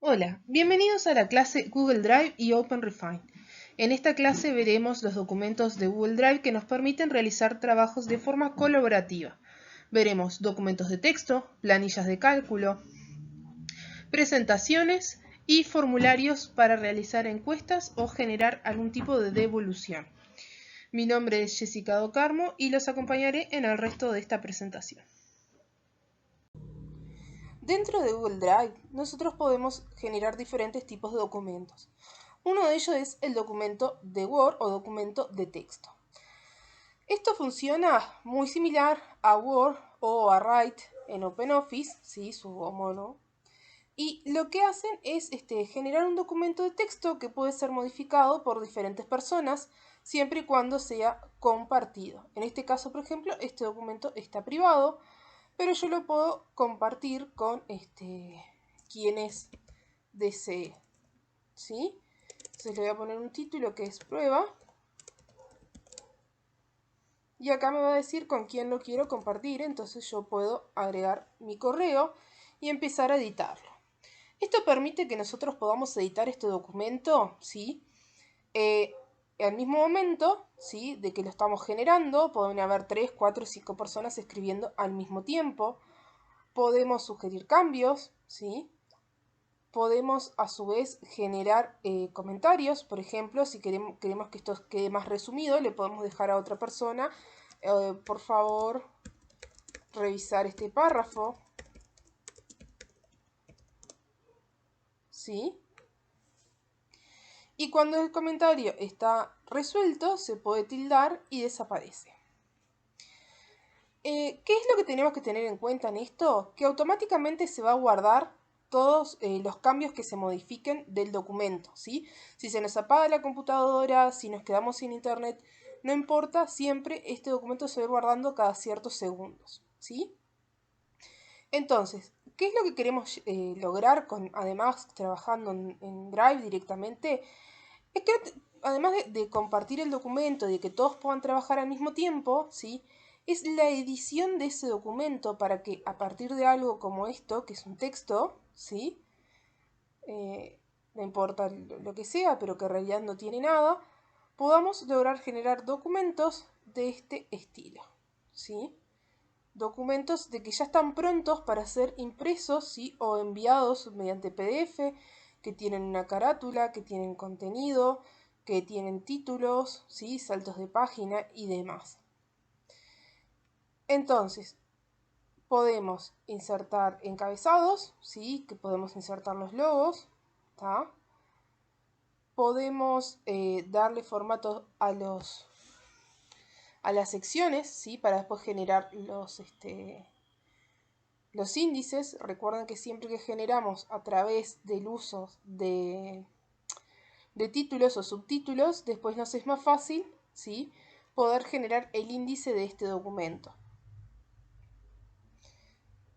Hola, bienvenidos a la clase Google Drive y OpenRefine. En esta clase veremos los documentos de Google Drive que nos permiten realizar trabajos de forma colaborativa. Veremos documentos de texto, planillas de cálculo, presentaciones y formularios para realizar encuestas o generar algún tipo de devolución. Mi nombre es Jessica Docarmo y los acompañaré en el resto de esta presentación. Dentro de Google Drive, nosotros podemos generar diferentes tipos de documentos. Uno de ellos es el documento de Word o documento de texto. Esto funciona muy similar a Word o a Write en OpenOffice, ¿sí? Su homólogo. Y lo que hacen es generar un documento de texto que puede ser modificado por diferentes personas siempre y cuando sea compartido. En este caso, por ejemplo, este documento está privado, pero yo lo puedo compartir con quienes desee, ¿sí? Entonces le voy a poner un título que es prueba. Y acá me va a decir con quién lo quiero compartir, entonces yo puedo agregar mi correo y empezar a editarlo. Esto permite que nosotros podamos editar este documento, ¿sí? Al mismo momento, ¿sí? De que lo estamos generando, pueden haber 3, 4, 5 personas escribiendo al mismo tiempo. Podemos sugerir cambios, ¿sí? Podemos a su vez generar comentarios, por ejemplo, si queremos que esto quede más resumido, le podemos dejar a otra persona, por favor, revisar este párrafo, ¿sí? Y cuando el comentario está resuelto, se puede tildar y desaparece. ¿Qué es lo que tenemos que tener en cuenta en esto? Que automáticamente se va a guardar todos los cambios que se modifiquen del documento, ¿sí? Si se nos apaga la computadora, si nos quedamos sin internet, no importa, siempre este documento se va guardando cada ciertos segundos, ¿sí? Entonces, ¿qué es lo que queremos lograr además trabajando en Drive directamente? Es que además de compartir el documento, de que todos puedan trabajar al mismo tiempo, ¿sí? Es la edición de ese documento para que a partir de algo como esto, que es un texto, ¿sí? No importa lo que sea, pero que en realidad no tiene nada, podamos lograr generar documentos de este estilo, ¿sí? Documentos de que ya están prontos para ser impresos, ¿sí? O enviados mediante PDF, que tienen una carátula, que tienen contenido, que tienen títulos, ¿sí? Saltos de página y demás. Entonces, podemos insertar encabezados, ¿sí? Que podemos insertar los logos, ¿tá? Podemos darle formato a las secciones, ¿sí? Para después generar los índices. Recuerden que siempre que generamos a través del uso de títulos o subtítulos, después nos es más fácil, ¿sí? Poder generar el índice de este documento.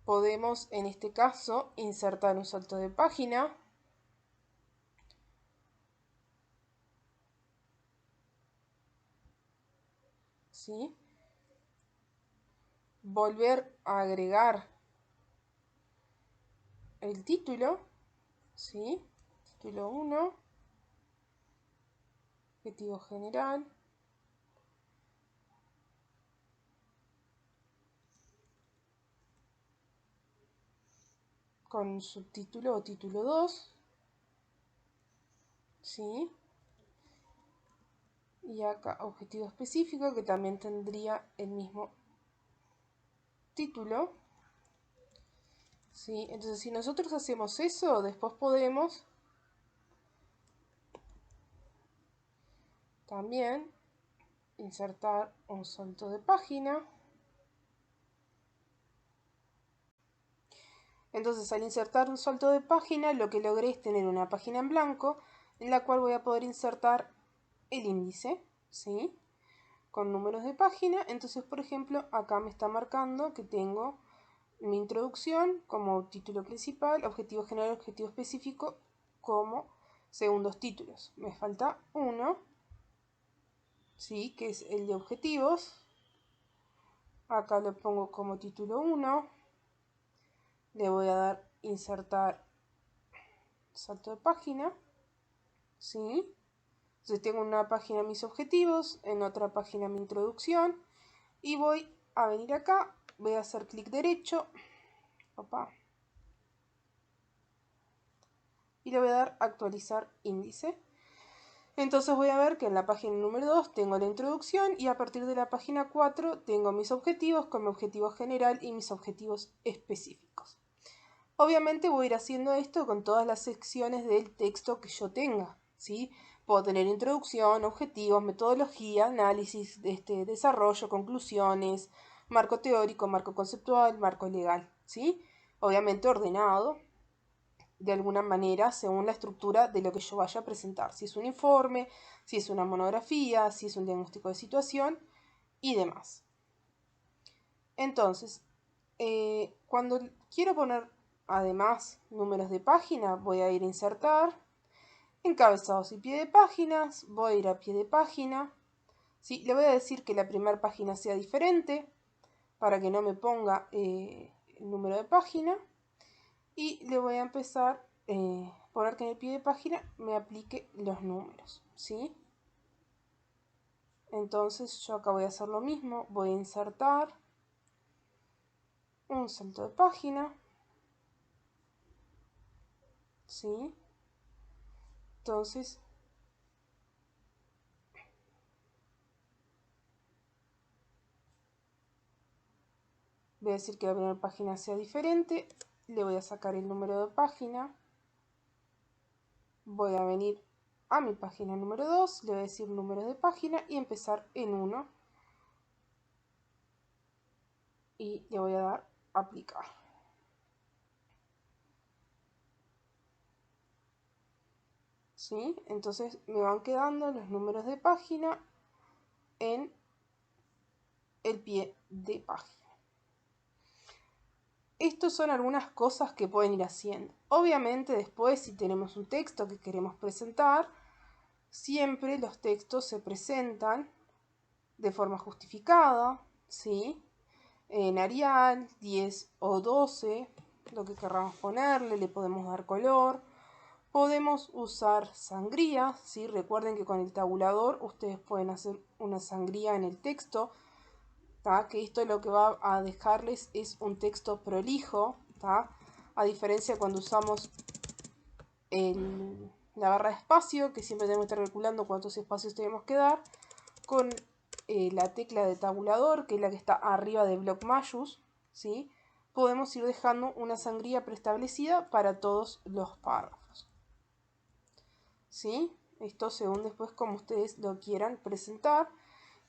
Podemos, en este caso, insertar un salto de página. ¿Sí? Volver a agregar el título, ¿sí? Título 1, objetivo general. Con subtítulo o título 2, ¿sí? Y acá objetivo específico, que también tendría el mismo título, ¿sí? Entonces, si nosotros hacemos eso, después podemos también insertar un salto de página. Entonces, al insertar un salto de página, lo que logré es tener una página en blanco en la cual voy a poder insertar el índice, ¿sí? Con números de página. Entonces, por ejemplo, acá me está marcando que tengo mi introducción como título principal, objetivo general, objetivo específico como segundos títulos. Me falta uno, ¿sí? Que es el de objetivos. Acá lo pongo como título 1. Le voy a dar insertar salto de página, ¿sí? Entonces tengo en una página mis objetivos, en otra página mi introducción, y voy a venir acá, voy a hacer clic derecho, y le voy a dar actualizar índice. Entonces voy a ver que en la página número 2 tengo la introducción y a partir de la página 4 tengo mis objetivos con mi objetivo general y mis objetivos específicos. Obviamente voy a ir haciendo esto con todas las secciones del texto que yo tenga, ¿sí? Puedo tener introducción, objetivos, metodología, análisis, desarrollo, conclusiones, marco teórico, marco conceptual, marco legal, ¿sí? Obviamente ordenado de alguna manera según la estructura de lo que yo vaya a presentar. Si es un informe, si es una monografía, si es un diagnóstico de situación y demás. Entonces, cuando quiero poner además números de página, voy a ir a insertar, encabezados y pie de páginas, voy a ir a pie de página. ¿Sí? Le voy a decir que la primera página sea diferente para que no me ponga el número de página. Y le voy a empezar a poner que en el pie de página me aplique los números, ¿sí? Entonces yo acá voy a hacer lo mismo, voy a insertar un salto de página, ¿sí? Entonces voy a decir que la primera página sea diferente, le voy a sacar el número de página, voy a venir a mi página número 2, le voy a decir número de página y empezar en 1 y le voy a dar aplicar. ¿Sí? Entonces me van quedando los números de página en el pie de página. Estas son algunas cosas que pueden ir haciendo. Obviamente después si tenemos un texto que queremos presentar, siempre los textos se presentan de forma justificada, ¿sí? En Arial, 10 o 12, lo que querramos ponerle, le podemos dar color. Podemos usar sangría, ¿sí? Recuerden que con el tabulador ustedes pueden hacer una sangría en el texto, ¿tá? Que esto lo que va a dejarles es un texto prolijo, ¿tá? A diferencia de cuando usamos la barra de espacio, que siempre tenemos que estar calculando cuántos espacios tenemos que dar, con la tecla de tabulador, que es la que está arriba de bloc majus, ¿sí? Podemos ir dejando una sangría preestablecida para todos los párrafos, ¿sí? Esto según después como ustedes lo quieran presentar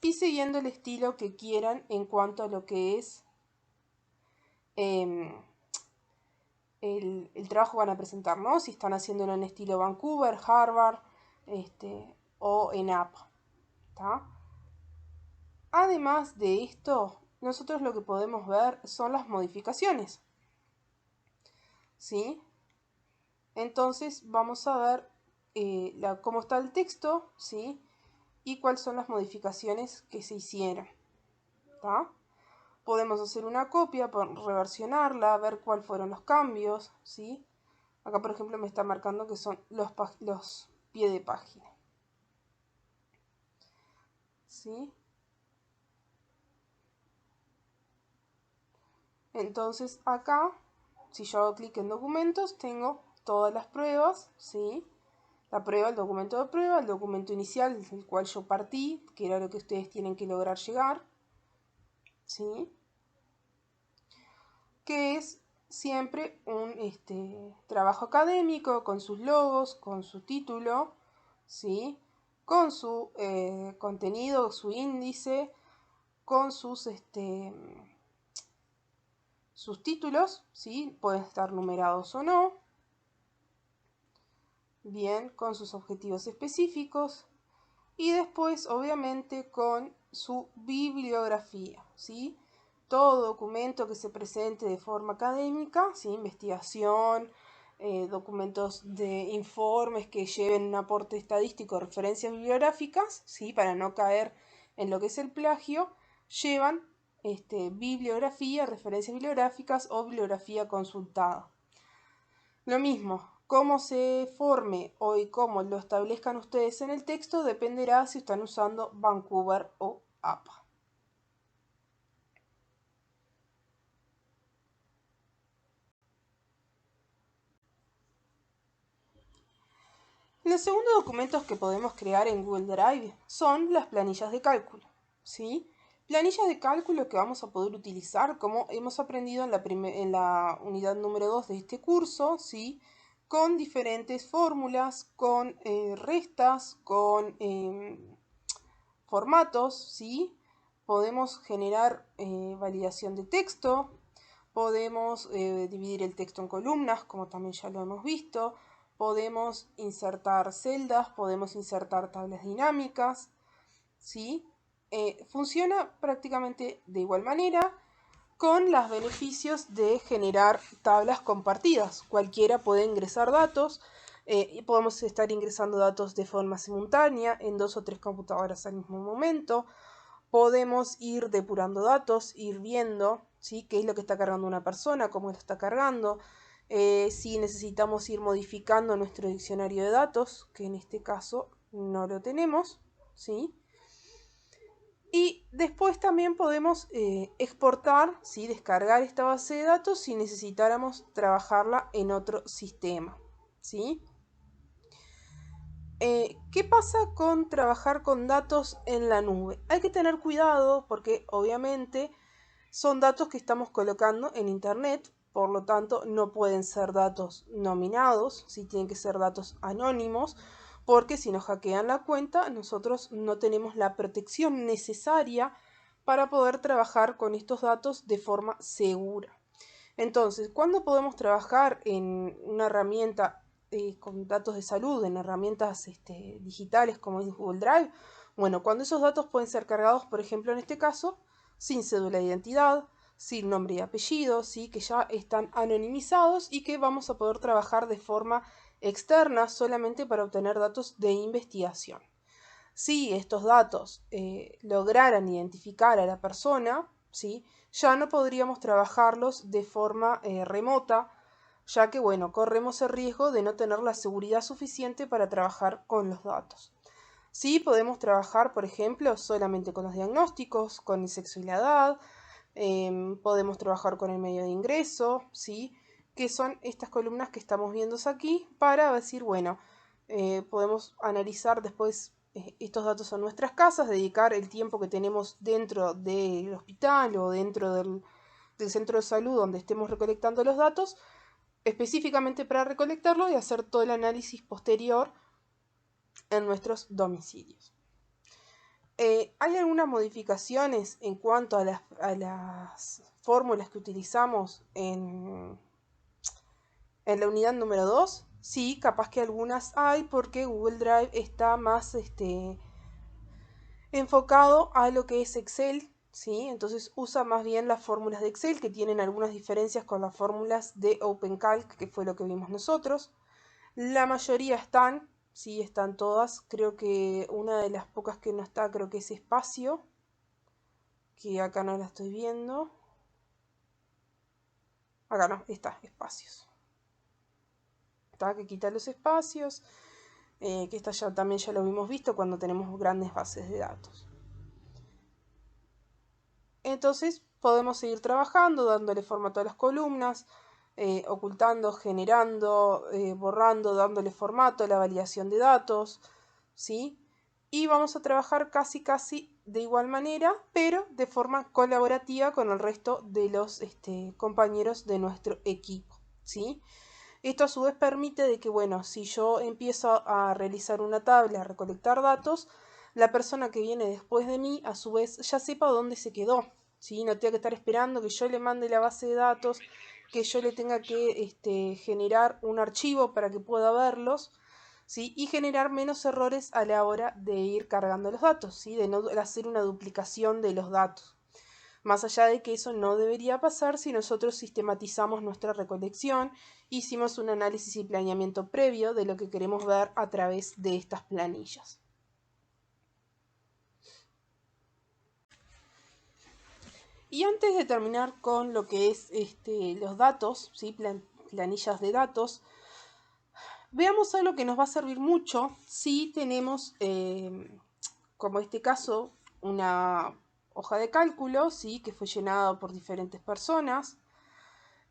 y siguiendo el estilo que quieran en cuanto a lo que es el trabajo que van a presentar, ¿no? Si están haciéndolo en estilo Vancouver, Harvard, o en APA, ¿tá? Además de esto, nosotros lo que podemos ver son las modificaciones, ¿sí? Entonces vamos a ver cómo está el texto, ¿sí? Y cuáles son las modificaciones que se hicieron, ¿tá? Podemos hacer una copia, reversionarla, ver cuáles fueron los cambios, ¿sí? Acá, por ejemplo, me está marcando que son los pie de página, ¿sí? Entonces acá, si yo hago clic en documentos, tengo todas las pruebas, ¿sí? La prueba, el documento de prueba, el documento inicial del cual yo partí, que era lo que ustedes tienen que lograr llegar, ¿sí? Que es siempre un trabajo académico con sus logos, con su título, ¿sí? Con su contenido, su índice, con sus títulos, ¿sí? Pueden estar numerados o no. Bien, con sus objetivos específicos. Y después, obviamente, con su bibliografía, ¿sí? Todo documento que se presente de forma académica, ¿sí? Investigación, documentos de informes que lleven un aporte estadístico, referencias bibliográficas, ¿sí? Para no caer en lo que es el plagio, llevan bibliografía, referencias bibliográficas o bibliografía consultada. Lo mismo, Cómo se forme o y cómo lo establezcan ustedes en el texto dependerá si están usando Vancouver o APA. Los segundos documentos que podemos crear en Google Drive son las planillas de cálculo, ¿sí? Planillas de cálculo que vamos a poder utilizar como hemos aprendido en la unidad número 2 de este curso, ¿sí? Con diferentes fórmulas, con restas, con formatos, ¿sí? Podemos generar validación de texto, podemos dividir el texto en columnas, como también ya lo hemos visto, podemos insertar celdas, podemos insertar tablas dinámicas, ¿sí? Funciona prácticamente de igual manera con los beneficios de generar tablas compartidas. Cualquiera puede ingresar datos y podemos estar ingresando datos de forma simultánea en 2 o 3 computadoras al mismo momento. Podemos ir depurando datos, ir viendo, ¿sí?, qué es lo que está cargando una persona, cómo lo está cargando, si necesitamos ir modificando nuestro diccionario de datos, que en este caso no lo tenemos, ¿sí? Y después también podemos exportar, ¿sí?, descargar esta base de datos si necesitáramos trabajarla en otro sistema, ¿sí? ¿Qué pasa con trabajar con datos en la nube? Hay que tener cuidado porque obviamente son datos que estamos colocando en internet, por lo tanto no pueden ser datos nominados, sí tienen que ser datos anónimos, porque si nos hackean la cuenta nosotros no tenemos la protección necesaria para poder trabajar con estos datos de forma segura. Entonces, ¿cuándo podemos trabajar en una herramienta con datos de salud, en herramientas digitales como es Google Drive? Bueno, cuando esos datos pueden ser cargados, por ejemplo, en este caso, sin cédula de identidad, sin nombre y apellido, ¿sí?, que ya están anonimizados y que vamos a poder trabajar de forma externa solamente para obtener datos de investigación. Si estos datos lograran identificar a la persona, ¿sí?, ya no podríamos trabajarlos de forma remota, ya que, bueno, corremos el riesgo de no tener la seguridad suficiente para trabajar con los datos. Sí, podemos trabajar, por ejemplo, solamente con los diagnósticos, con el sexo y la edad, podemos trabajar con el medio de ingreso, ¿sí?, que son estas columnas que estamos viendo aquí para decir, bueno, podemos analizar después estos datos en nuestras casas, dedicar el tiempo que tenemos dentro del hospital o dentro del centro de salud donde estemos recolectando los datos, específicamente para recolectarlo y hacer todo el análisis posterior en nuestros domicilios. Hay algunas modificaciones en cuanto a las fórmulas que utilizamos en la unidad número 2. Sí, capaz que algunas hay porque Google Drive está más enfocado a lo que es Excel, ¿sí? Entonces usa más bien las fórmulas de Excel, que tienen algunas diferencias con las fórmulas de OpenCalc, que fue lo que vimos nosotros. La mayoría están, sí, están todas. Creo que una de las pocas que no está, creo que es espacio, que acá no la estoy viendo. Acá no, está, espacios. Está, que quita los espacios, que esta ya también ya lo hemos visto cuando tenemos grandes bases de datos. Entonces podemos seguir trabajando, dándole forma a todas las columnas, ocultando, generando, borrando, dándole formato, la validación de datos, ¿sí? Y vamos a trabajar casi de igual manera, pero de forma colaborativa con el resto de los compañeros de nuestro equipo, ¿sí? Esto a su vez permite de que, bueno, si yo empiezo a realizar una tabla, a recolectar datos, la persona que viene después de mí, a su vez, ya sepa dónde se quedó, ¿sí? No tenga que estar esperando que yo le mande la base de datos, que yo le tenga que generar un archivo para que pueda verlos, ¿sí? Y generar menos errores a la hora de ir cargando los datos, ¿sí? De no hacer una duplicación de los datos. Más allá de que eso no debería pasar si nosotros sistematizamos nuestra recolección, hicimos un análisis y planeamiento previo de lo que queremos ver a través de estas planillas. Y antes de terminar con lo que es los datos, ¿sí?, planillas de datos, Veamos algo que nos va a servir mucho si tenemos, como este caso, una hoja de cálculo, ¿sí? Que fue llenada por diferentes personas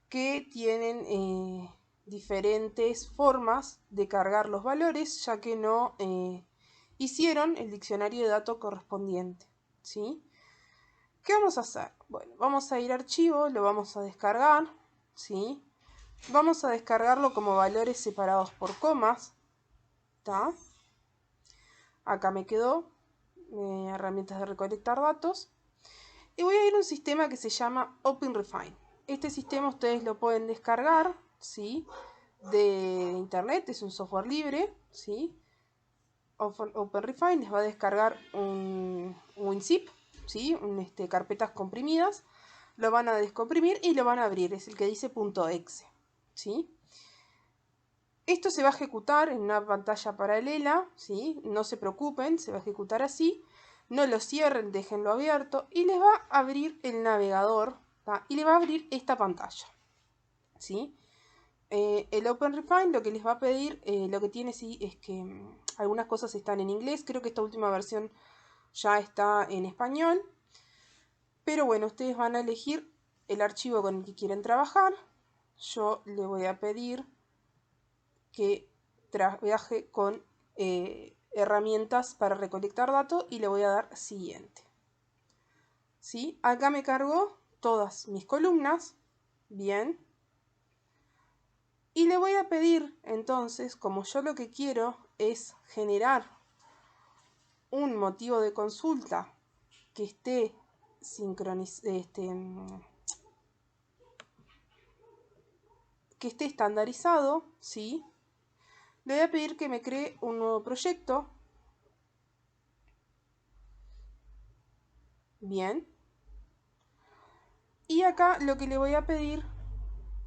que tienen diferentes formas de cargar los valores, ya que no hicieron el diccionario de datos correspondiente, ¿sí? ¿Qué vamos a hacer? Bueno, vamos a ir a archivo, lo vamos a descargar, ¿sí? Vamos a descargarlo como valores separados por comas, ¿tá? Acá me quedó herramientas de recolectar datos. Y voy a ir a un sistema que se llama OpenRefine. Este sistema ustedes lo pueden descargar, ¿sí? De internet, es un software libre, ¿sí? OpenRefine les va a descargar un WinZip, ¿sí? Carpetas comprimidas. Lo van a descomprimir y lo van a abrir, es el que dice .exe, ¿sí? Esto se va a ejecutar en una pantalla paralela, ¿sí? No se preocupen, se va a ejecutar así. No lo cierren, déjenlo abierto y les va a abrir el navegador, ¿tá? Y les va a abrir esta pantalla, ¿sí? El OpenRefine lo que les va a pedir, lo que tiene sí es que algunas cosas están en inglés, creo que esta última versión ya está en español, pero bueno, ustedes van a elegir el archivo con el que quieren trabajar. Yo le voy a pedir que trabaje con herramientas para recolectar datos y le voy a dar siguiente. ¿Sí? Acá me cargó todas mis columnas, bien. Y le voy a pedir entonces, como yo lo que quiero es generar un motivo de consulta que esté que esté estandarizado, ¿sí? Le voy a pedir que me cree un nuevo proyecto. Bien. Y acá lo que le voy a pedir,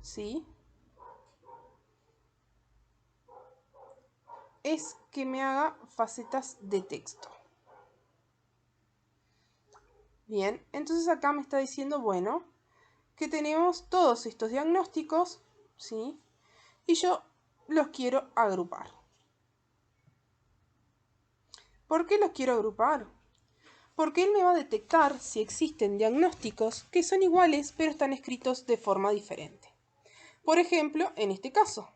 ¿sí? Es que me haga facetas de texto. Bien, entonces acá me está diciendo, bueno, que tenemos todos estos diagnósticos, ¿sí? Y yo los quiero agrupar. ¿Por qué los quiero agrupar? Porque él me va a detectar si existen diagnósticos que son iguales pero están escritos de forma diferente. Por ejemplo, en este caso,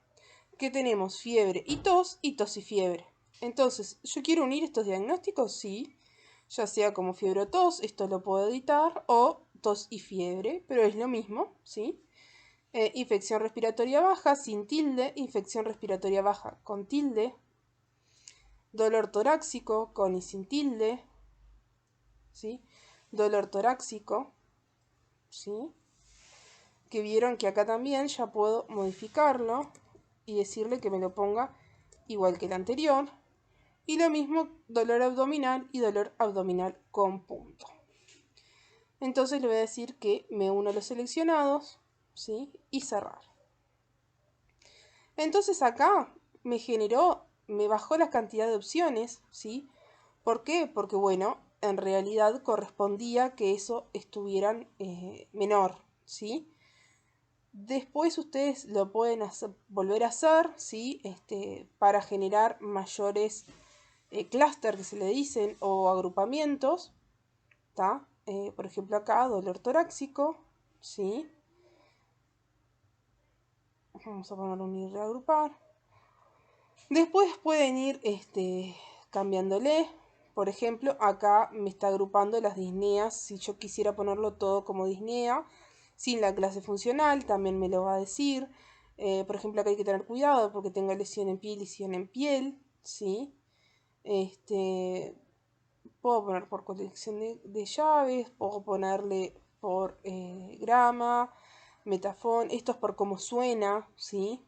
que tenemos fiebre y tos y fiebre. Entonces, ¿yo quiero unir estos diagnósticos? Sí, ya sea como fiebre o tos, esto lo puedo editar, o tos y fiebre, pero es lo mismo, ¿sí? Infección respiratoria baja sin tilde, infección respiratoria baja con tilde, dolor torácico con y sin tilde, ¿sí? Dolor torácico, ¿sí? Que vieron que acá también ya puedo modificarlo y decirle que me lo ponga igual que el anterior. Y lo mismo dolor abdominal y dolor abdominal con punto. Entonces le voy a decir que me uno a los seleccionados, ¿sí? Y cerrar. Entonces acá me bajó la cantidad de opciones, ¿sí? ¿Por qué? Porque bueno, en realidad correspondía que eso estuvieran menor, ¿sí? Después ustedes lo pueden volver a hacer, ¿sí? Para generar mayores clúster que se le dicen o agrupamientos, ¿tá? Por ejemplo acá dolor torácico, ¿sí? Vamos a poner unir y reagrupar. Después pueden ir cambiándole. Por ejemplo, acá me está agrupando las disneas. Si yo quisiera ponerlo todo como disnea, sin la clase funcional, también me lo va a decir. Por ejemplo, acá hay que tener cuidado porque tengo lesión en piel y lesión en piel, ¿sí? Puedo poner por colección de llaves, puedo ponerle por grama, metafón, esto es por cómo suena, ¿sí?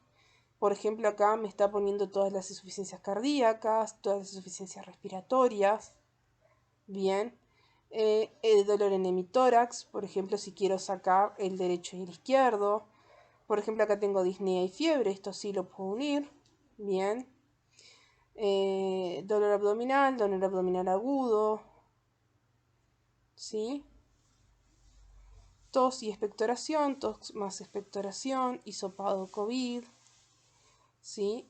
Por ejemplo, acá me está poniendo todas las insuficiencias cardíacas, todas las insuficiencias respiratorias. Bien. El dolor en hemitórax, por ejemplo, si quiero sacar el derecho y el izquierdo. Por ejemplo, acá tengo disnea y fiebre, esto sí lo puedo unir. Bien. Dolor abdominal agudo. ¿Sí? Tos y expectoración, tos más expectoración, hisopado COVID. ¿Sí?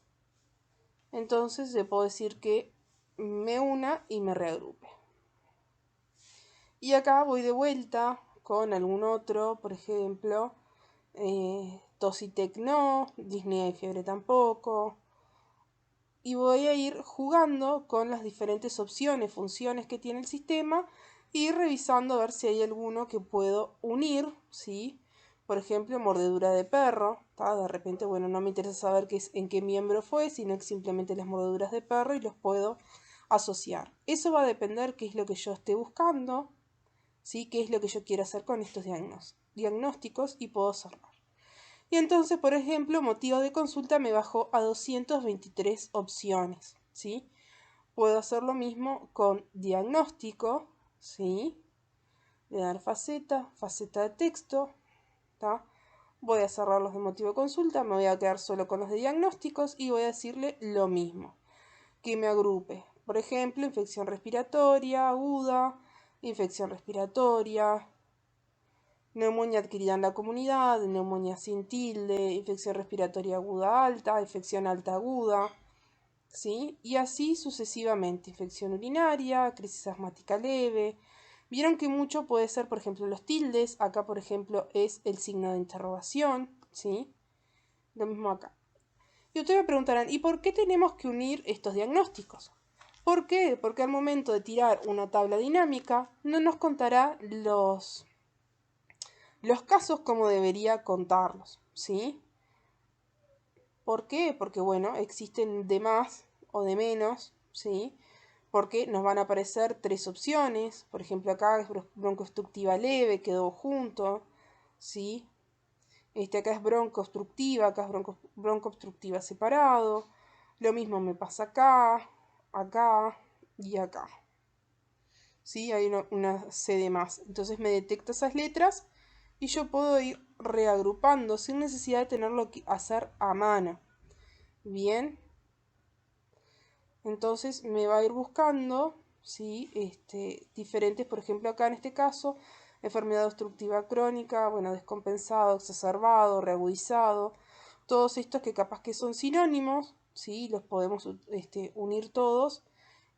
Entonces le puedo decir que me una y me reagrupe. Y acá voy de vuelta con algún otro, por ejemplo, Tositec no, disnea y fiebre tampoco. Y voy a ir jugando con las diferentes opciones, funciones que tiene el sistema y revisando a ver si hay alguno que puedo unir, ¿sí? Por ejemplo, mordedura de perro, ¿tá? De repente, bueno, no me interesa saber en qué miembro fue, sino que simplemente las mordeduras de perro y los puedo asociar. Eso va a depender qué es lo que yo esté buscando, ¿sí? Qué es lo que yo quiero hacer con estos diagnósticos y puedo cerrar. Y entonces, por ejemplo, motivo de consulta me bajó a 223 opciones, ¿sí? Puedo hacer lo mismo con diagnóstico, ¿sí? Le dar faceta, faceta de texto, ¿tá? Voy a cerrar los de motivo de consulta, me voy a quedar solo con los de diagnósticos y voy a decirle lo mismo, que me agrupe. Por ejemplo, infección respiratoria aguda, infección respiratoria, neumonía adquirida en la comunidad, neumonía sin tilde, infección respiratoria aguda alta, infección alta aguda, ¿sí? Y así sucesivamente, infección urinaria, crisis asmática leve. Vieron que mucho puede ser, por ejemplo, los tildes, acá por ejemplo es el signo de interrogación, ¿sí? Lo mismo acá. Y ustedes me preguntarán, ¿y por qué tenemos que unir estos diagnósticos? ¿Por qué? Porque al momento de tirar una tabla dinámica no nos contará los casos como debería contarlos, ¿sí? ¿Por qué? Porque, bueno, existen de más o de menos, ¿sí? Porque nos van a aparecer tres opciones. Por ejemplo, acá es broncoobstructiva leve, quedó junto, ¿sí? Acá es broncoobstructiva, acá es broncoobstructiva separado. Lo mismo me pasa acá, acá y acá. ¿Sí? Hay una C de más. Entonces me detecta esas letras y yo puedo ir reagrupando sin necesidad de tenerlo que hacer a mano. Bien, entonces me va a ir buscando, ¿sí? Diferentes, por ejemplo acá en este caso, enfermedad obstructiva crónica, bueno, descompensado, exacerbado, reagudizado, todos estos que capaz que son sinónimos, ¿sí? Los podemos unir todos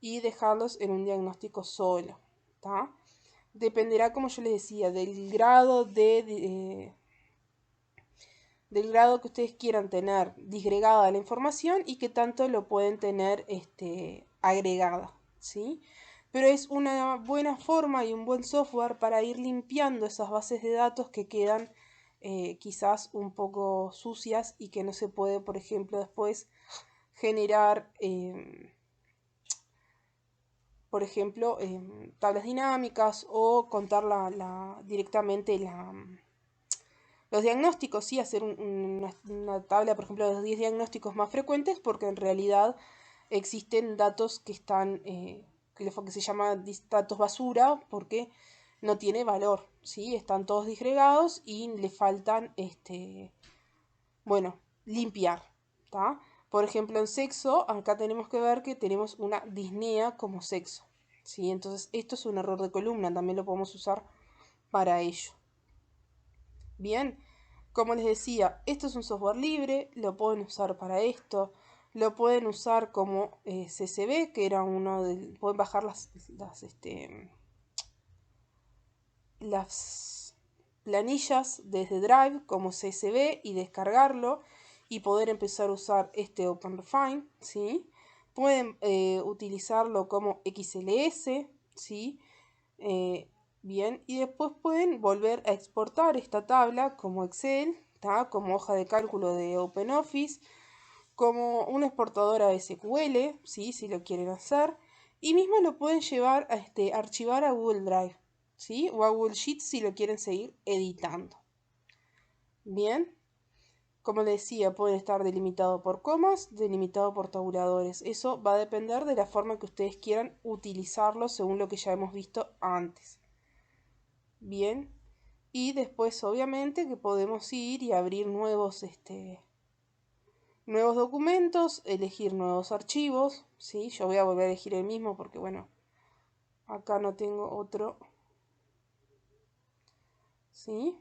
y dejarlos en un diagnóstico solo, ¿tá? Dependerá, como yo les decía, del grado que ustedes quieran tener disgregada la información y que tanto lo pueden tener agregada, ¿sí? Pero es una buena forma y un buen software para ir limpiando esas bases de datos que quedan quizás un poco sucias y que no se puede, por ejemplo, después generar, por ejemplo, tablas dinámicas o contar directamente los diagnósticos, sí, hacer una tabla, por ejemplo, de los 10 diagnósticos más frecuentes, porque en realidad existen datos que están, que se llama datos basura, porque no tiene valor, ¿sí? Están todos disgregados y le faltan, bueno, limpiar, ¿tá? Por ejemplo, en sexo, acá tenemos que ver que tenemos una disnea como sexo, ¿sí? Entonces, esto es un error de columna, también lo podemos usar para ello. Bien, como les decía, esto es un software libre, lo pueden usar para esto, lo pueden usar como CSV, que era uno de... Pueden bajar las planillas desde Drive como CSV y descargarlo y poder empezar a usar este OpenRefine, ¿sí? Pueden utilizarlo como XLS, ¿sí? Bien, y después pueden volver a exportar esta tabla como Excel, ¿tá? Como hoja de cálculo de OpenOffice, como una exportadora SQL, ¿sí? Si lo quieren hacer, y mismo lo pueden llevar a archivar a Google Drive, ¿sí? O a Google Sheets si lo quieren seguir editando. Bien, como les decía, pueden estar delimitado por comas, delimitado por tabuladores. Eso va a depender de la forma que ustedes quieran utilizarlo según lo que ya hemos visto antes. Bien, y después obviamente que podemos ir y abrir nuevos documentos, elegir nuevos archivos, ¿sí? Yo voy a volver a elegir el mismo porque bueno, acá no tengo otro, ¿sí?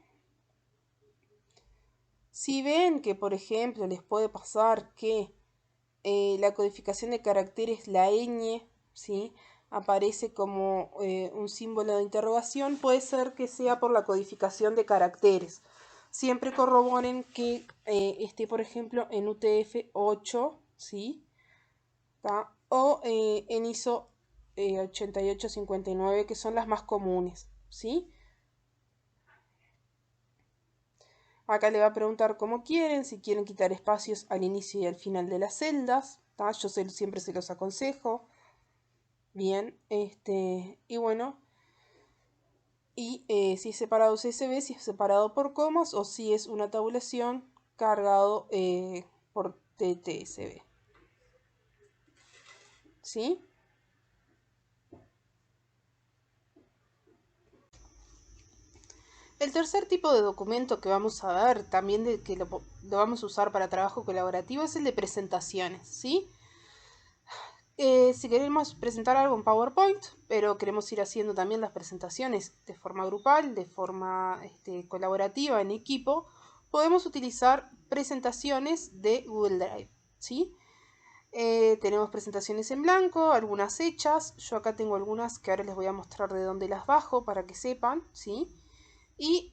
Si ven que por ejemplo les puede pasar que la codificación de caracteres, la ñ, ¿sí? Aparece como un símbolo de interrogación, puede ser que sea por la codificación de caracteres. Siempre corroboren que esté, por ejemplo, en UTF-8, ¿sí? ¿Tá? O en ISO 8859, que son las más comunes, ¿sí? Acá le va a preguntar cómo quieren, si quieren quitar espacios al inicio y al final de las celdas, ¿tá? Yo siempre se los aconsejo. Bien, y bueno, y si es separado CSV, si es separado por comas o si es una tabulación cargado por TTSV. ¿Sí? El tercer tipo de documento que vamos a ver, también que lo vamos a usar para trabajo colaborativo, es el de presentaciones, ¿sí? Si queremos presentar algo en PowerPoint, pero queremos ir haciendo también las presentaciones de forma grupal, de forma colaborativa, en equipo, podemos utilizar presentaciones de Google Drive, ¿sí? Tenemos presentaciones en blanco, algunas hechas. Yo acá tengo algunas que ahora les voy a mostrar de dónde las bajo para que sepan, ¿sí? Y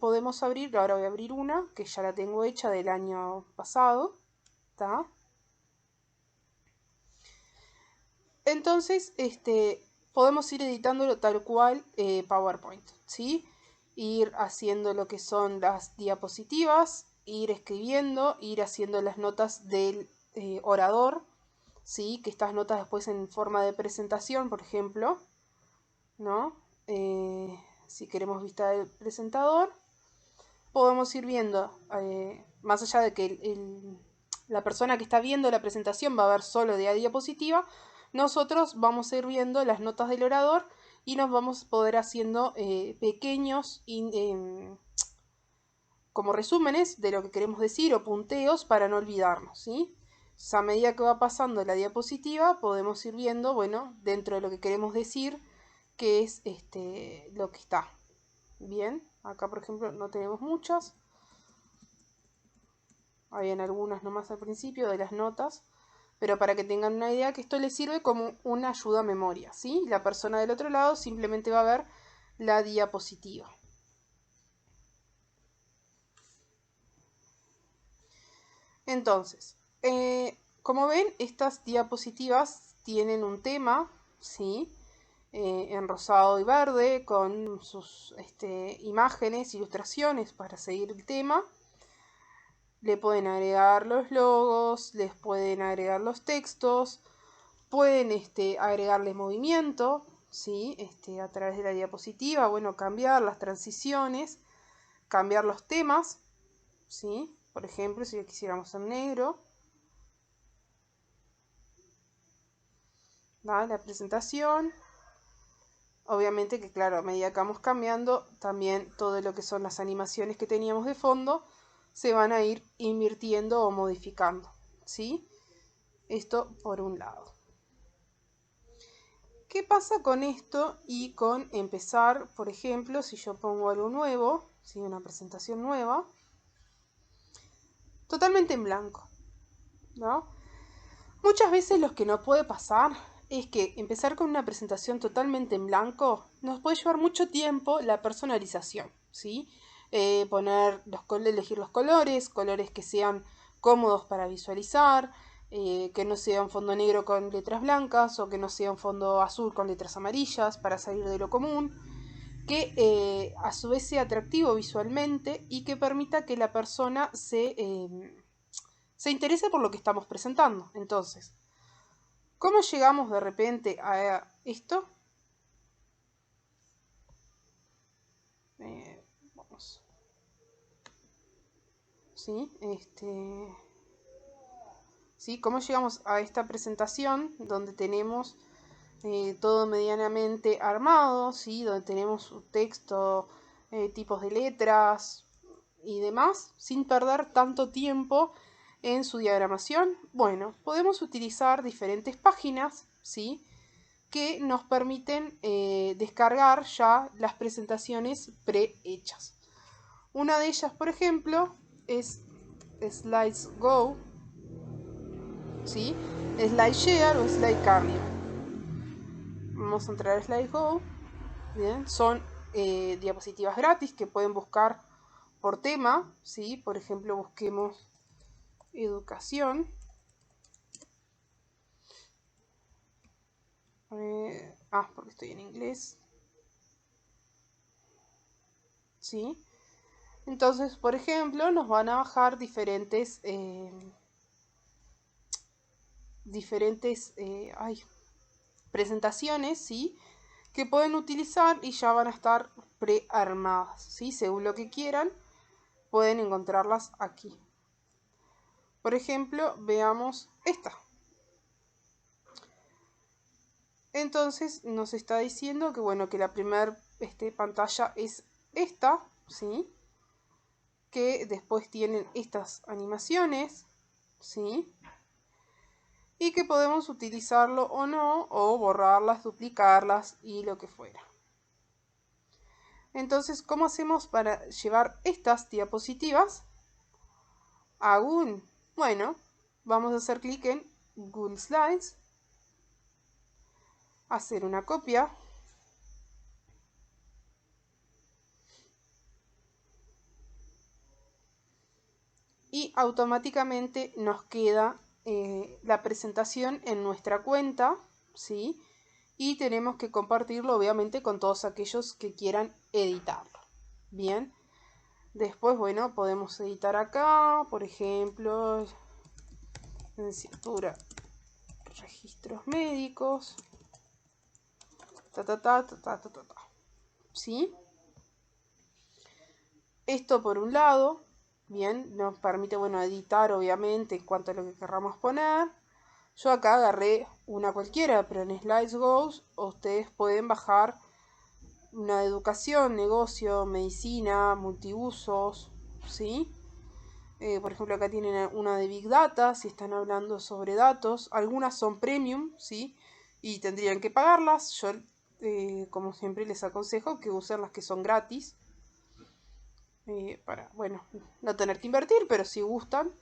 podemos abrir, ahora voy a abrir una que ya la tengo hecha del año pasado, ¿está? Entonces, podemos ir editándolo tal cual PowerPoint, ¿sí? Ir haciendo lo que son las diapositivas, ir escribiendo, ir haciendo las notas del orador, ¿sí? Que estas notas después en forma de presentación, por ejemplo, ¿no? Si queremos vista del presentador, podemos ir viendo, más allá de que la persona que está viendo la presentación va a ver solo de diapositiva, nosotros vamos a ir viendo las notas del orador y nos vamos a poder haciendo pequeños como resúmenes de lo que queremos decir o punteos para no olvidarnos, ¿sí? Entonces, a medida que va pasando la diapositiva podemos ir viendo, bueno, dentro de lo que queremos decir, qué es lo que está. Bien, acá por ejemplo no tenemos muchas. Habían algunas nomás al principio de las notas, pero para que tengan una idea que esto les sirve como una ayuda a memoria, ¿sí? La persona del otro lado simplemente va a ver la diapositiva. Entonces, como ven, estas diapositivas tienen un tema, ¿sí? En rosado y verde, con sus imágenes, ilustraciones para seguir el tema. Le pueden agregar los logos, les pueden agregar los textos, pueden agregarle movimiento, ¿sí? A través de la diapositiva, bueno, cambiar las transiciones, cambiar los temas, ¿sí? Por ejemplo, si lo quisiéramos en negro, ¿no? La presentación. Obviamente que, claro, a medida que vamos cambiando, también todo lo que son las animaciones que teníamos de fondo se van a ir invirtiendo o modificando, ¿sí? Esto por un lado. ¿Qué pasa con esto y con empezar, por ejemplo, si yo pongo algo nuevo, ¿sí? Una presentación nueva, totalmente en blanco, ¿no? Muchas veces lo que nos puede pasar es que empezar con una presentación totalmente en blanco nos puede llevar mucho tiempo la personalización, ¿sí? Elegir los colores que sean cómodos para visualizar, que no sea un fondo negro con letras blancas o que no sea un fondo azul con letras amarillas para salir de lo común, que a su vez sea atractivo visualmente y que permita que la persona se interese por lo que estamos presentando. Entonces, ¿cómo llegamos de repente a esto? Vamos. ¿Sí? ¿Sí? ¿Cómo llegamos a esta presentación donde tenemos todo medianamente armado, ¿sí? Donde tenemos un texto, tipos de letras y demás, sin perder tanto tiempo en su diagramación? Bueno, podemos utilizar diferentes páginas, ¿sí? Que nos permiten descargar ya las presentaciones prehechas. Una de ellas, por ejemplo, es Slides Go. ¿sí? SlideShare o SlideCarrier. Vamos a entrar a SlideGo. Bien, son diapositivas gratis que pueden buscar por tema, ¿sí? Por ejemplo, busquemos educación. Porque estoy en inglés. ¿Sí? Entonces, por ejemplo, nos van a bajar diferentes presentaciones, ¿sí? Que pueden utilizar y ya van a estar prearmadas, ¿sí? Según lo que quieran, pueden encontrarlas aquí. Por ejemplo, veamos esta. Entonces nos está diciendo que bueno, que la primera pantalla es esta, ¿sí? Que después tienen estas animaciones, ¿sí? Y que podemos utilizarlo o no, o borrarlas, duplicarlas y lo que fuera. Entonces, ¿cómo hacemos para llevar estas diapositivas a Google? Bueno, vamos a hacer clic en Google Slides, hacer una copia, y automáticamente nos queda la presentación en nuestra cuenta, ¿sí? Y tenemos que compartirlo obviamente con todos aquellos que quieran editarlo. Bien, después, bueno, podemos editar acá, por ejemplo, licenciatura, registros médicos, ¿sí? Esto por un lado, bien, nos permite, bueno, editar obviamente en cuanto a lo que querramos poner. Yo acá agarré una cualquiera, pero en SlideGo ustedes pueden bajar una de educación, negocio, medicina, multiusos, ¿sí? Por ejemplo, acá tienen una de Big Data, si están hablando sobre datos. Algunas son premium, ¿sí? Y tendrían que pagarlas. Yo, como siempre, les aconsejo que usen las que son gratis. Para, bueno, no tener que invertir, pero si gustan,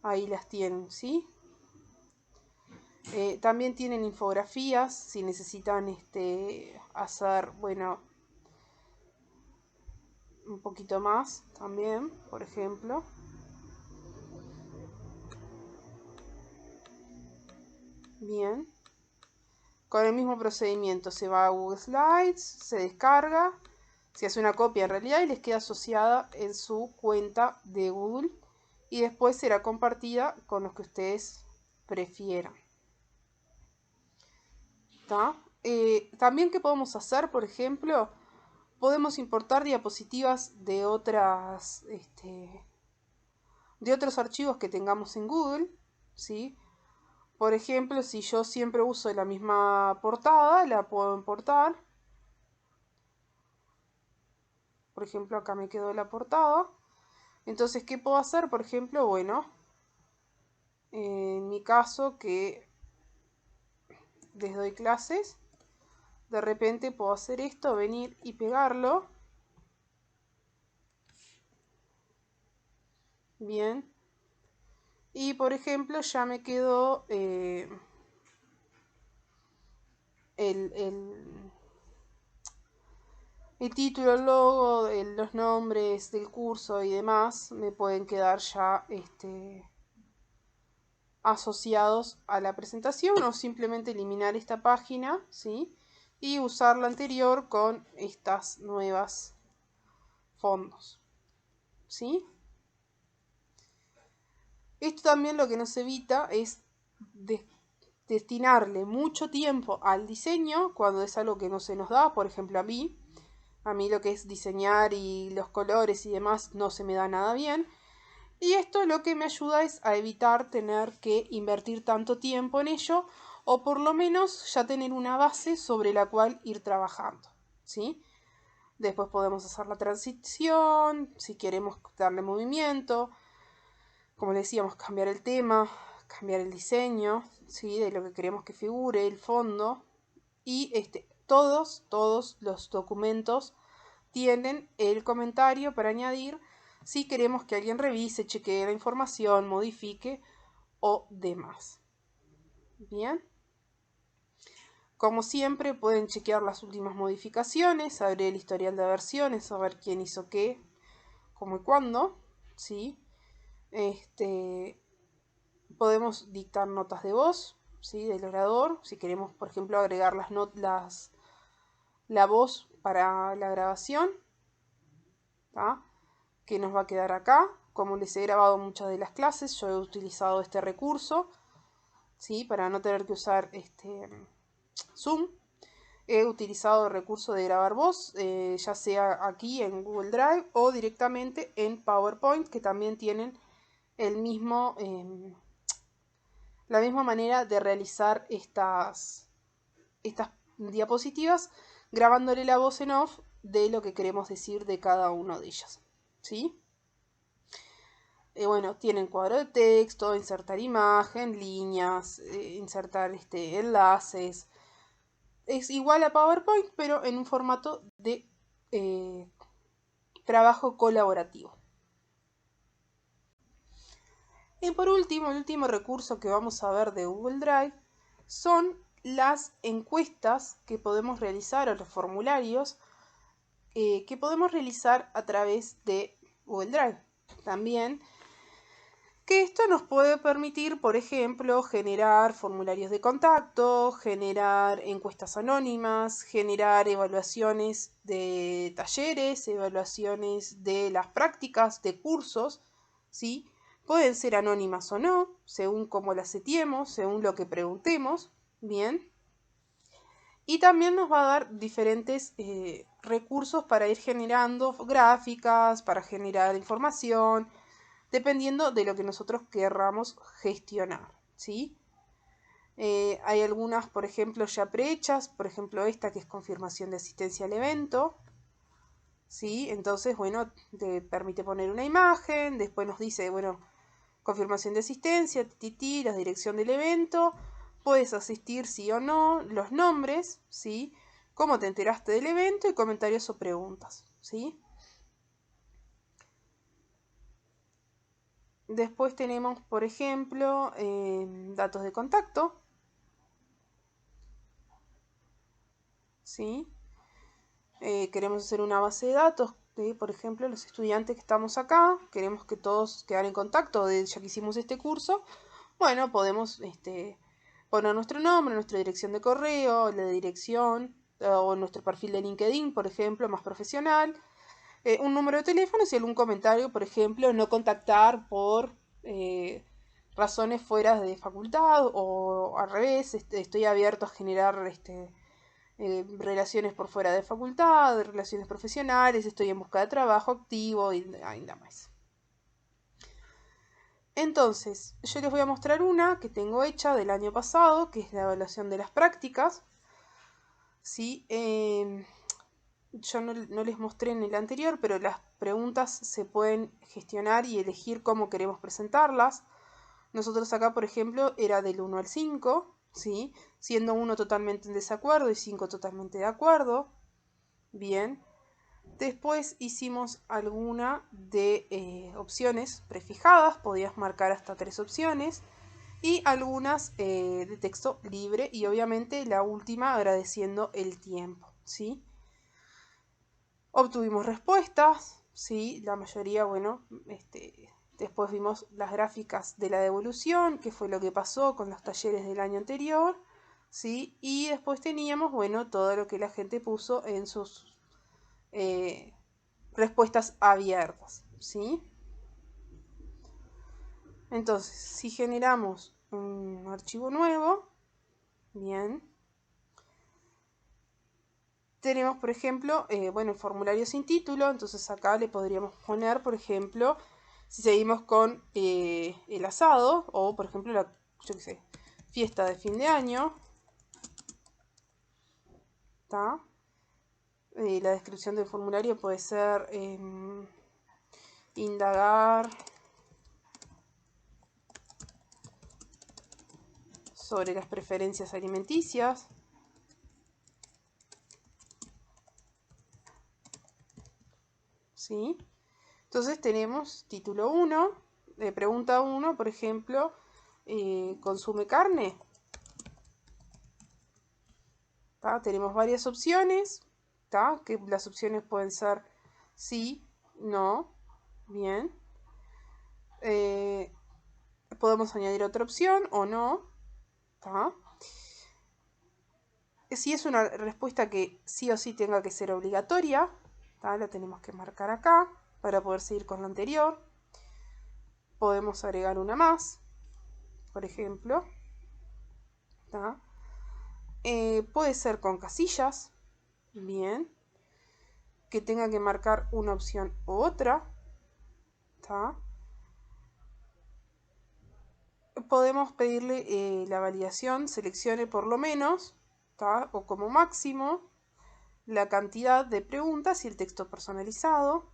ahí las tienen, ¿sí? También tienen infografías, si necesitan hacer, bueno, un poquito más también, por ejemplo. Bien. Con el mismo procedimiento se va a Google Slides, se descarga, se hace una copia en realidad y les queda asociada en su cuenta de Google y después será compartida con los que ustedes prefieran. También, ¿qué podemos hacer? Por ejemplo, podemos importar diapositivas de otros archivos que tengamos en Google, ¿sí? Por ejemplo, si yo siempre uso la misma portada, la puedo importar. Por ejemplo, acá me quedó la portada. Entonces, ¿qué puedo hacer? Por ejemplo, bueno, en mi caso que les doy clases, de repente puedo hacer esto, venir y pegarlo. Bien. Y por ejemplo, ya me quedó el título, el logo, los nombres del curso y demás me pueden quedar ya asociados a la presentación, o simplemente eliminar esta página, ¿sí? Y usar la anterior con estas nuevas fondos, ¿sí? Esto también lo que nos evita es destinarle mucho tiempo al diseño cuando es algo que no se nos da. Por ejemplo, a mí lo que es diseñar y los colores y demás no se me da nada bien. Y esto lo que me ayuda es a evitar tener que invertir tanto tiempo en ello, o por lo menos ya tener una base sobre la cual ir trabajando, ¿sí? Después podemos hacer la transición, si queremos darle movimiento, como decíamos, cambiar el tema, cambiar el diseño, ¿sí? De lo que queremos que figure, el fondo. Y todos los documentos tienen el comentario para añadir si queremos que alguien revise, chequee la información, modifique o demás. Bien. Como siempre, pueden chequear las últimas modificaciones, abrir el historial de versiones, saber quién hizo qué, cómo y cuándo, ¿sí? Podemos dictar notas de voz, ¿sí? Del orador, si queremos, por ejemplo, agregar la voz para la grabación, ¿tá? Que nos va a quedar acá. Como les he grabado muchas de las clases, yo he utilizado este recurso, ¿sí? Para no tener que usar Zoom. He utilizado el recurso de grabar voz, ya sea aquí en Google Drive o directamente en PowerPoint, que también tienen la misma manera de realizar estas diapositivas, grabándole la voz en off de lo que queremos decir de cada uno de ellas. ¿Sí? Bueno, tienen cuadro de texto, insertar imagen, líneas, insertar enlaces. Es igual a PowerPoint, pero en un formato de trabajo colaborativo. Y por último, el último recurso que vamos a ver de Google Drive son las encuestas que podemos realizar o los formularios que podemos realizar a través de Google Drive. También que esto nos puede permitir, por ejemplo, generar formularios de contacto, generar encuestas anónimas, generar evaluaciones de talleres, evaluaciones de las prácticas de cursos, ¿sí? Pueden ser anónimas o no, según cómo las setiemos, según lo que preguntemos, ¿bien? Y también nos va a dar diferentes recursos para ir generando gráficas, para generar información, dependiendo de lo que nosotros querramos gestionar, ¿sí? Hay algunas, por ejemplo, ya prehechas, por ejemplo esta que es confirmación de asistencia al evento, ¿sí? Entonces, bueno, te permite poner una imagen, después nos dice, bueno, confirmación de asistencia, la dirección del evento, puedes asistir sí o no, los nombres, ¿sí? Cómo te enteraste del evento y comentarios o preguntas, ¿sí? Después tenemos, por ejemplo, datos de contacto, ¿sí? Queremos hacer una base de datos de, por ejemplo, los estudiantes que estamos acá, queremos que todos queden en contacto, ya que hicimos este curso, bueno, podemos poner nuestro nombre, nuestra dirección de correo, la dirección o nuestro perfil de LinkedIn, por ejemplo, más profesional, un número de teléfono y algún comentario, por ejemplo, no contactar por razones fuera de facultad o al revés, estoy abierto a generar relaciones por fuera de facultad, relaciones profesionales, estoy en busca de trabajo activo y nada más. Entonces, yo les voy a mostrar una que tengo hecha del año pasado, que es la evaluación de las prácticas. ¿Sí? Yo no les mostré en el anterior, pero las preguntas se pueden gestionar y elegir cómo queremos presentarlas. Nosotros acá, por ejemplo, era del 1 al 5, ¿sí? Siendo 1 totalmente en desacuerdo y 5 totalmente de acuerdo. Bien. Después hicimos alguna de opciones prefijadas, podías marcar hasta 3 opciones, y algunas de texto libre, y obviamente la última agradeciendo el tiempo, ¿sí? Obtuvimos respuestas, ¿sí? La mayoría, bueno, después vimos las gráficas de la devolución, qué fue lo que pasó con los talleres del año anterior, ¿sí? Y después teníamos, bueno, todo lo que la gente puso en sus respuestas abiertas, ¿sí? Entonces, si generamos un archivo nuevo, bien, tenemos, por ejemplo, bueno, el formulario sin título, entonces acá le podríamos poner, por ejemplo, si seguimos con el asado, o por ejemplo, yo qué sé, fiesta de fin de año, ¿está? La descripción del formulario puede ser indagar sobre las preferencias alimenticias. ¿Sí? Entonces tenemos título 1, pregunta 1, por ejemplo, consume carne. ¿Tá? Tenemos varias opciones, ¿tá? Que las opciones pueden ser sí, no, bien. Podemos añadir otra opción o no, ¿tá? Si es una respuesta que sí o sí tenga que ser obligatoria, ¿tá? La tenemos que marcar acá para poder seguir con la anterior. Podemos agregar una más, por ejemplo, ¿tá? Puede ser con casillas, bien, que tenga que marcar una opción u otra, ¿tá? Podemos pedirle la validación, seleccione por lo menos, ¿tá? O como máximo, la cantidad de preguntas y el texto personalizado.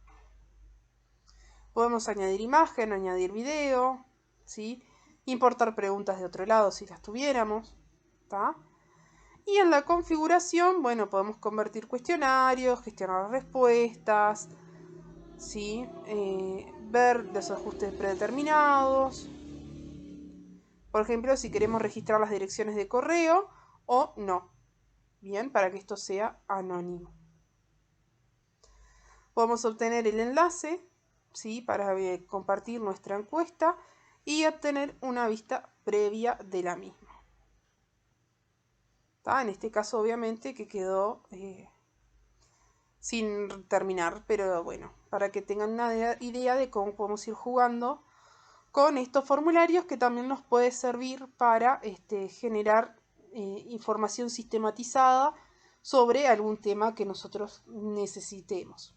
Podemos añadir imagen, añadir video, ¿sí? Importar preguntas de otro lado si las tuviéramos, ¿tá? Y en la configuración, bueno, podemos convertir cuestionarios, gestionar respuestas, ¿sí? Ver los ajustes predeterminados. Por ejemplo, si queremos registrar las direcciones de correo o no. Bien, para que esto sea anónimo. Podemos obtener el enlace, ¿sí? Para compartir nuestra encuesta y obtener una vista previa de la misma. ¿Tá? En este caso, obviamente, que quedó sin terminar, pero bueno, para que tengan una idea de cómo podemos ir jugando con estos formularios, que también nos puede servir para generar información sistematizada sobre algún tema que nosotros necesitemos.